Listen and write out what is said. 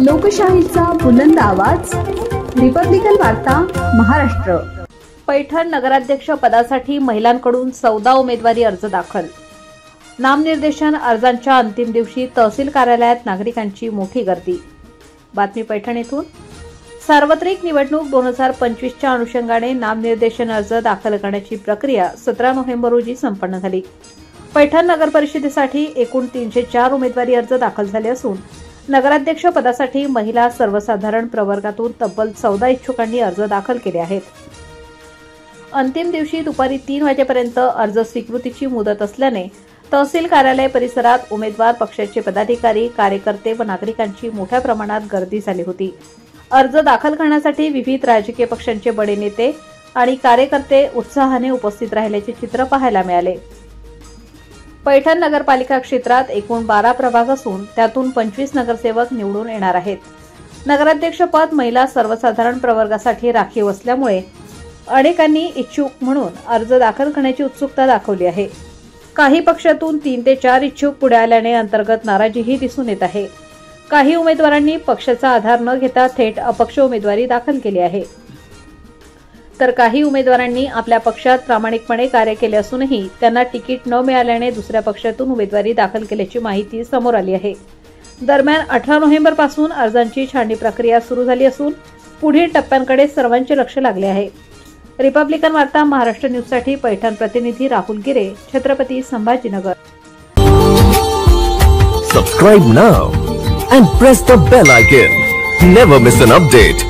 लोकशाहीचा बुलंद आवाज, रिपब्लिकन वार्ता महाराष्ट्र। पैठण नगराध्यक्ष पदासाठी महिलांकडून 14 उमेदवारी अर्ज दाखल। नामनिर्देशन अर्जांच्या अंतिम दिवशी तहसील कार्यालयात नागरिकांची मोठी गर्दी। बातमी पैठण येथून। सार्वत्रिक निवडणूक 2025च्या अनुषंगाने नामनिर्देशन अर्ज दाखल करण्याची प्रक्रिया 17 नोव्हेंबर रोजी संपन्न झाली। पैठण नगर परिषदेसाठी एकूण 304 उमेदवारी अर्ज दाखल झाले असून नगराध्यक्ष पदासाठी महिला सर्वसाधारण प्रवर्गातून तब्बल 14 इच्छुकांनी अर्ज दाखल केले आहेत। अंतिम दिवशी दुपारी 3 वाजेपर्यंत अर्ज स्वीकृतीची मुदत असल्याने तहसील कार्यालय परिसरात उमेदवार पक्षाचे पदाधिकारी, कार्यकर्ते व नागरिकांची मोठ्या प्रमाणात गर्दी झाली होती। अर्ज दाखल करण्यासाठी विविध राजकीय पक्षांचे बडे नेते आणि कार्यकर्ते उत्साहाने उपस्थित राहिल्याचे चित्र पाहायला मिळाले। पैठण नगरपालिका क्षेत्रात एकूण 12 प्रभाग असून त्यातून 25 नगरसेवक निवडून येणार आहेत। नगराध्यक्षपद महिला सर्वसाधारण प्रवर्गासाठी राखीव असल्यामुळे अनेकांनी इच्छुक म्हणून अर्ज दाखल करण्याची उत्सुकता दाखवली आहे। काही पक्षातून 3 ते 4 इच्छुक पुढे आल्याने अंतर्गत नाराजीही दिसून येत आहे। काही उमेदवारांनी पक्षाचा आधार न घेता थेट अपक्ष उमेदवारी दाखल केली आहे, तर काही उमेदवारांनी आपल्या पक्षात प्रामाणिकपणे कार्य केले असूनही त्यांना तिकीट न मिळाल्याने दुसऱ्या पक्षातून उमेदवारी दाखल केल्याची माहिती समोर आली आहे। दरम्यान 18 नोव्हेंबर पासून अर्जांची छाननी प्रक्रिया सुरू झाली असून पुढील टप्प्यांकडे सर्वांचे लक्ष लागले आहे। रिपब्लिकन वार्ता महाराष्ट्र न्यूजसाठी पैठण प्रतिनिधी राहुल गिरे, Chhatrapati Sambhajinagar. Subscribe now and press the bell icon. Never miss an update.